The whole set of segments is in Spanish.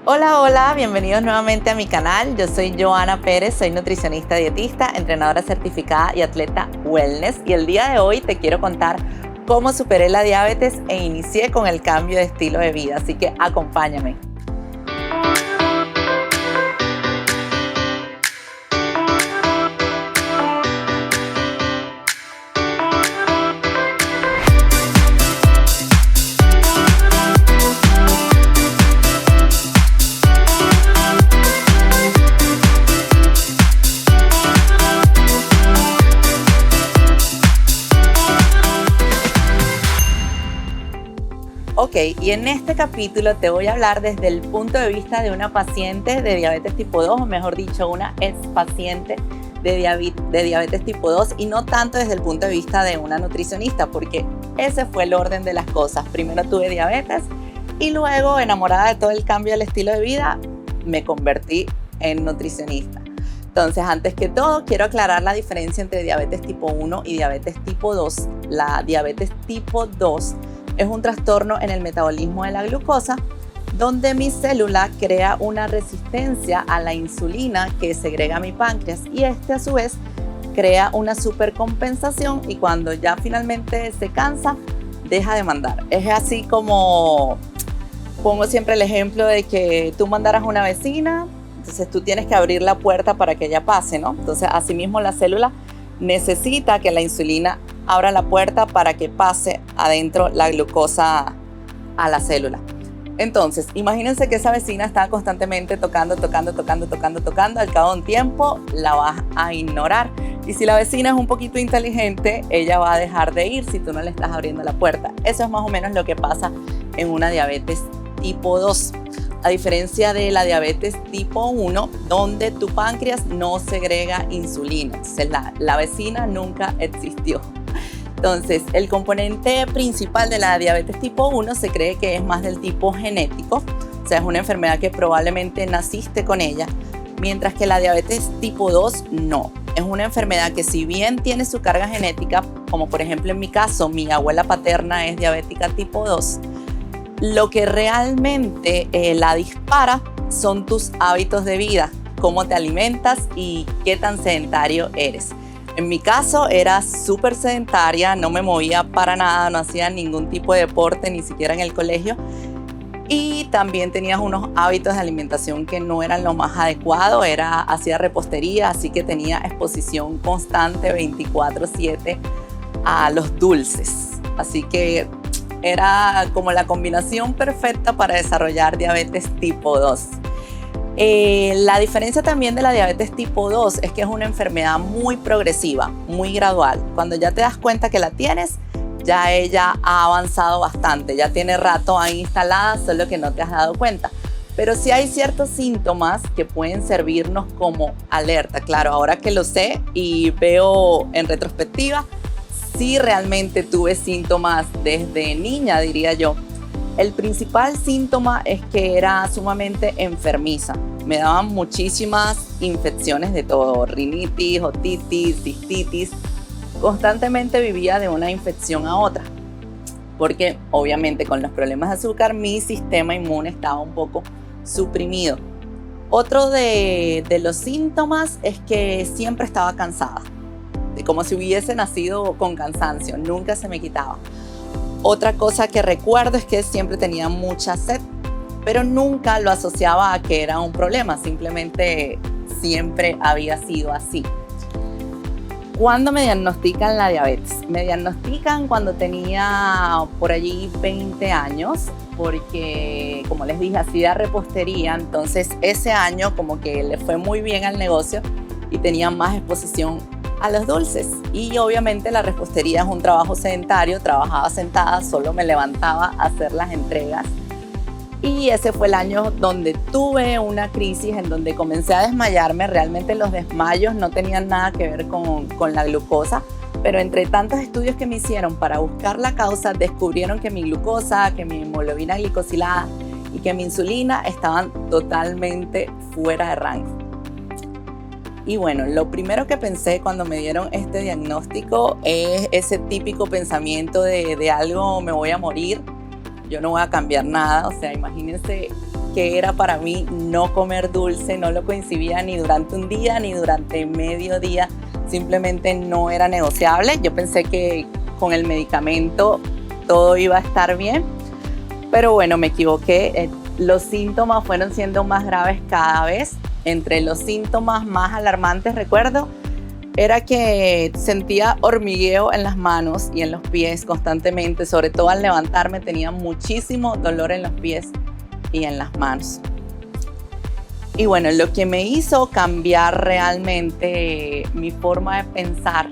Hola, hola, bienvenidos nuevamente a mi canal. Yo soy Joana Pérez, soy nutricionista dietista, entrenadora certificada y atleta wellness. Y el día de hoy te quiero contar cómo superé la diabetes e inicié con el cambio de estilo de vida. Así que acompáñame. Ok, y en este capítulo te voy a hablar desde el punto de vista de una paciente de diabetes tipo 2, o mejor dicho, una ex paciente de diabetes tipo 2, y no tanto desde el punto de vista de una nutricionista, porque ese fue el orden de las cosas. Primero tuve diabetes y luego, enamorada de todo el cambio del estilo de vida, me convertí en nutricionista. Entonces, antes que todo, quiero aclarar la diferencia entre diabetes tipo 1 y diabetes tipo 2. La diabetes tipo 2 es un trastorno en el metabolismo de la glucosa, donde mi célula crea una resistencia a la insulina que segrega mi páncreas, y a su vez crea una supercompensación, y cuando ya finalmente se cansa, deja de mandar. Es así como pongo siempre el ejemplo de que tú mandaras a una vecina, entonces tú tienes que abrir la puerta para que ella pase, ¿no? Entonces asimismo la célula necesita que la insulina abra la puerta para que pase adentro la glucosa a la célula. Entonces, imagínense que esa vecina está constantemente tocando. Al cabo de un tiempo la vas a ignorar. Y si la vecina es un poquito inteligente, ella va a dejar de ir si tú no le estás abriendo la puerta. Eso es más o menos lo que pasa en una diabetes tipo 2. A diferencia de la diabetes tipo 1, donde tu páncreas no segrega insulina. Entonces, la vecina nunca existió. Entonces, el componente principal de la diabetes tipo 1 se cree que es más del tipo genético, o sea, es una enfermedad que probablemente naciste con ella, mientras que la diabetes tipo 2 no. Es una enfermedad que, si bien tiene su carga genética, como por ejemplo en mi caso, mi abuela paterna es diabética tipo 2, lo que realmente la dispara son tus hábitos de vida, cómo te alimentas y qué tan sedentario eres. En mi caso era súper sedentaria, no me movía para nada, no hacía ningún tipo de deporte, ni siquiera en el colegio. Y también tenía unos hábitos de alimentación que no eran lo más adecuado, hacía repostería, así que tenía exposición constante 24/7 a los dulces. Así que era como la combinación perfecta para desarrollar diabetes tipo 2. La diferencia también de la diabetes tipo 2 es que es una enfermedad muy progresiva, muy gradual. Cuando ya te das cuenta que la tienes, ya ella ha avanzado bastante, ya tiene rato ahí instalada, solo que no te has dado cuenta. Pero sí hay ciertos síntomas que pueden servirnos como alerta. Claro, ahora que lo sé y veo en retrospectiva, sí realmente tuve síntomas desde niña, diría yo. El principal síntoma es que era sumamente enfermiza. Me daban muchísimas infecciones de todo, rinitis, otitis, cistitis. Constantemente vivía de una infección a otra, porque obviamente con los problemas de azúcar mi sistema inmune estaba un poco suprimido. Otro de los síntomas es que siempre estaba cansada, como si hubiese nacido con cansancio, nunca se me quitaba. Otra cosa que recuerdo es que siempre tenía mucha sed, pero nunca lo asociaba a que era un problema, simplemente siempre había sido así. ¿Cuándo me diagnostican la diabetes? Me diagnostican cuando tenía por allí 20 años, porque como les dije, hacía repostería, entonces ese año como que le fue muy bien al negocio y tenía más exposición a los dulces. Y obviamente la repostería es un trabajo sedentario, trabajaba sentada, solo me levantaba a hacer las entregas. Y ese fue el año donde tuve una crisis en donde comencé a desmayarme. Realmente los desmayos no tenían nada que ver con la glucosa, pero entre tantos estudios que me hicieron para buscar la causa, descubrieron que mi glucosa, que mi hemoglobina glicosilada y que mi insulina estaban totalmente fuera de rango. Y bueno, lo primero que pensé cuando me dieron este diagnóstico es ese típico pensamiento de algo, me voy a morir, yo no voy a cambiar nada. O sea, imagínense que era para mí no comer dulce, no lo concebía ni durante un día ni durante medio día, simplemente no era negociable. Yo pensé que con el medicamento todo iba a estar bien, pero bueno, me equivoqué. Los síntomas fueron siendo más graves cada vez. Entre los síntomas más alarmantes, recuerdo, era que sentía hormigueo en las manos y en los pies constantemente, sobre todo al levantarme tenía muchísimo dolor en los pies y en las manos. Y bueno, lo que me hizo cambiar realmente mi forma de pensar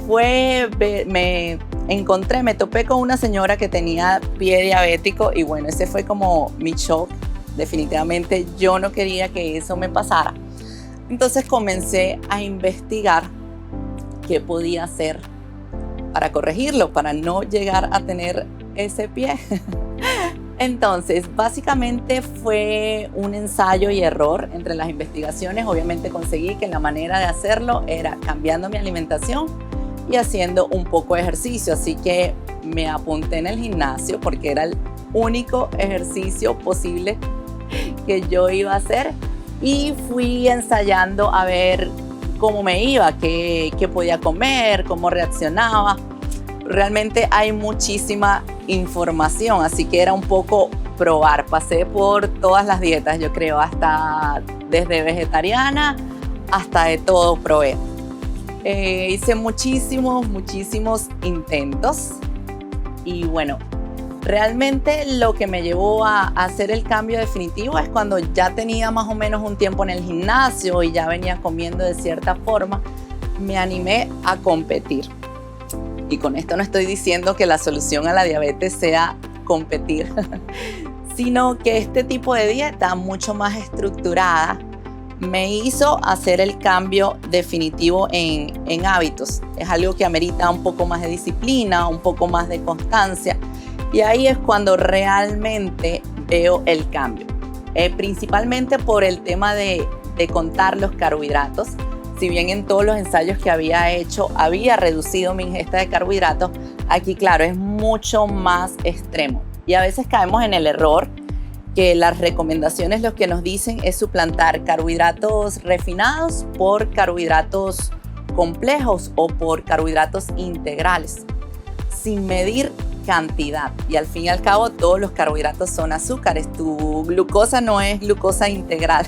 fue, me topé con una señora que tenía pie diabético y bueno, ese fue como mi shock. Definitivamente yo no quería que eso me pasara. Entonces comencé a investigar qué podía hacer para corregirlo, para no llegar a tener ese pie. Entonces, básicamente fue un ensayo y error entre las investigaciones. Obviamente conseguí que la manera de hacerlo era cambiando mi alimentación y haciendo un poco de ejercicio. Así que me apunté en el gimnasio porque era el único ejercicio posible que yo iba a hacer. Y fui ensayando a ver cómo me iba, qué podía comer, cómo reaccionaba. Realmente hay muchísima información, así que era un poco probar. Pasé por todas las dietas, yo creo, hasta desde vegetariana hasta de todo probé. Hice muchísimos intentos y bueno, realmente lo que me llevó a hacer el cambio definitivo es cuando ya tenía más o menos un tiempo en el gimnasio y ya venía comiendo de cierta forma, me animé a competir. Y con esto no estoy diciendo que la solución a la diabetes sea competir, sino que este tipo de dieta mucho más estructurada me hizo hacer el cambio definitivo en hábitos. Es algo que amerita un poco más de disciplina, un poco más de constancia. Y ahí es cuando realmente veo el cambio, principalmente por el tema de contar los carbohidratos. Si bien en todos los ensayos que había hecho había reducido mi ingesta de carbohidratos, aquí claro es mucho más extremo. Y a veces caemos en el error que las recomendaciones lo que nos dicen es suplantar carbohidratos refinados por carbohidratos complejos o por carbohidratos integrales, sin medir cantidad. Y al fin y al cabo todos los carbohidratos son azúcares, tu glucosa no es glucosa integral.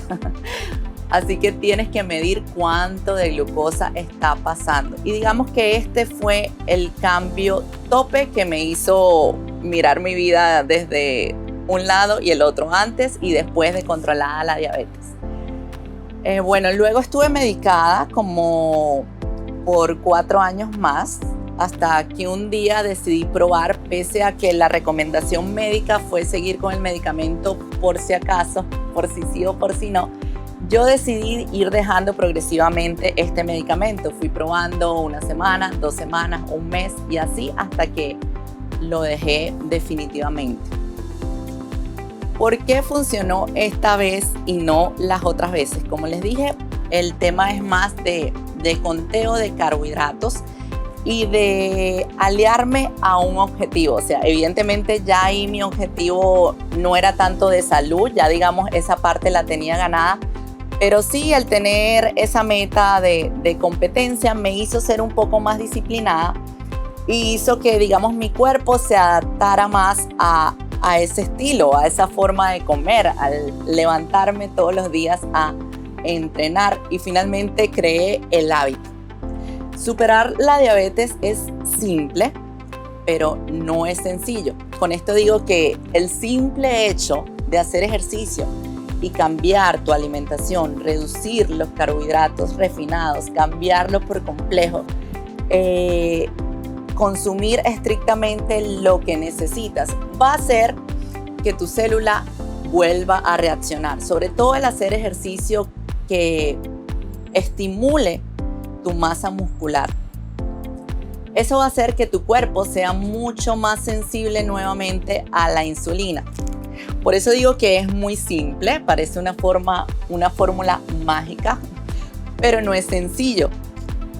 Así que tienes que medir cuánto de glucosa está pasando. Y digamos que este fue el cambio tope que me hizo mirar mi vida desde un lado y el otro, antes y después de controlada la diabetes. Bueno, luego estuve medicada como por 4 años más, hasta que un día decidí probar, pese a que la recomendación médica fue seguir con el medicamento por si acaso, por si sí o por si no. Yo decidí ir dejando progresivamente este medicamento. Fui probando 1 semana, 2 semanas, 1 mes y así hasta que lo dejé definitivamente. ¿Por qué funcionó esta vez y no las otras veces? Como les dije, el tema es más de conteo de carbohidratos y de aliarme a un objetivo. O sea, evidentemente ya ahí mi objetivo no era tanto de salud, ya digamos esa parte la tenía ganada. Pero sí, el tener esa meta de competencia me hizo ser un poco más disciplinada y hizo que, digamos, mi cuerpo se adaptara más a ese estilo, a esa forma de comer, al levantarme todos los días a entrenar y finalmente creé el hábito. Superar la diabetes es simple, pero no es sencillo. Con esto digo que el simple hecho de hacer ejercicio y cambiar tu alimentación, reducir los carbohidratos refinados, cambiarlos por complejo, consumir estrictamente lo que necesitas, va a hacer que tu célula vuelva a reaccionar. Sobre todo el hacer ejercicio que estimule tu masa muscular. Eso va a hacer que tu cuerpo sea mucho más sensible nuevamente a la insulina. Por eso digo que es muy simple, parece una fórmula mágica, pero no es sencillo.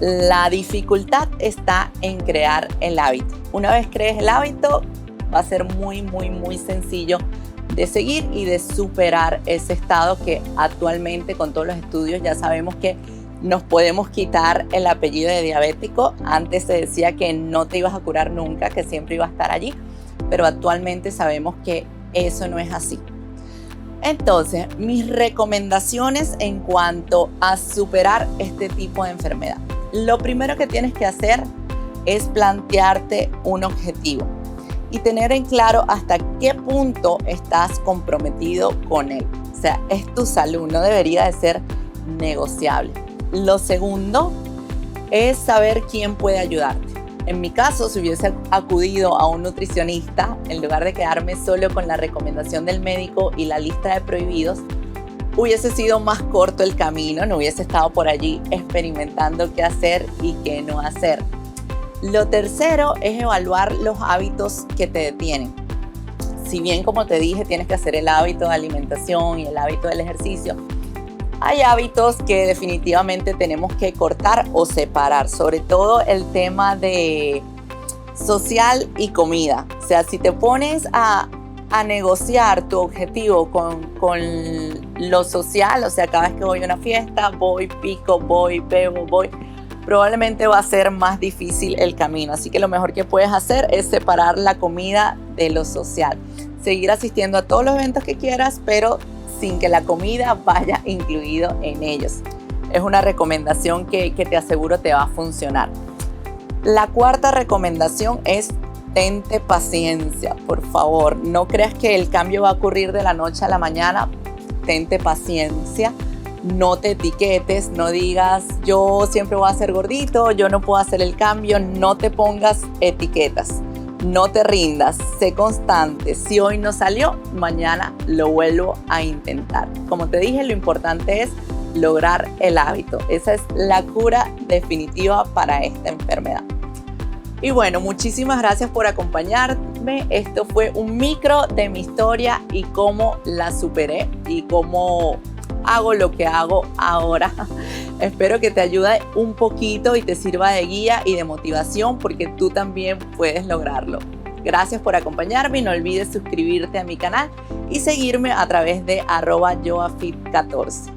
La dificultad está en crear el hábito. Una vez crees el hábito, va a ser muy sencillo de seguir y de superar ese estado que actualmente con todos los estudios ya sabemos que nos podemos quitar el apellido de diabético. Antes se decía que no te ibas a curar nunca, que siempre iba a estar allí, pero actualmente sabemos que eso no es así. Entonces, mis recomendaciones en cuanto a superar este tipo de enfermedad. Lo primero que tienes que hacer es plantearte un objetivo y tener en claro hasta qué punto estás comprometido con él. O sea, es tu salud, no debería de ser negociable. Lo segundo es saber quién puede ayudarte. En mi caso, si hubiese acudido a un nutricionista, en lugar de quedarme solo con la recomendación del médico y la lista de prohibidos, hubiese sido más corto el camino, no hubiese estado por allí experimentando qué hacer y qué no hacer. Lo tercero es evaluar los hábitos que te detienen. Si bien, como te dije, tienes que hacer el hábito de alimentación y el hábito del ejercicio, hay hábitos que definitivamente tenemos que cortar o separar, sobre todo el tema de social y comida. O sea, si te pones a negociar tu objetivo con lo social, o sea, cada vez que voy a una fiesta, voy, pico, voy, bebo, voy, probablemente va a ser más difícil el camino. Así que lo mejor que puedes hacer es separar la comida de lo social. Seguir asistiendo a todos los eventos que quieras, pero sin que la comida vaya incluido en ellos. Es una recomendación que te aseguro te va a funcionar. La cuarta recomendación es tente paciencia, por favor. No creas que el cambio va a ocurrir de la noche a la mañana. Tente paciencia. No te etiquetes, no digas yo siempre voy a ser gordito, yo no puedo hacer el cambio. No te pongas etiquetas. No te rindas, sé constante. Si hoy no salió, mañana lo vuelvo a intentar. Como te dije, lo importante es lograr el hábito. Esa es la cura definitiva para esta enfermedad. Y bueno, muchísimas gracias por acompañarme. Esto fue un micro de mi historia y cómo la superé y cómo hago lo que hago ahora. Espero que te ayude un poquito y te sirva de guía y de motivación porque tú también puedes lograrlo. Gracias por acompañarme y no olvides suscribirte a mi canal y seguirme a través de @yoafit14.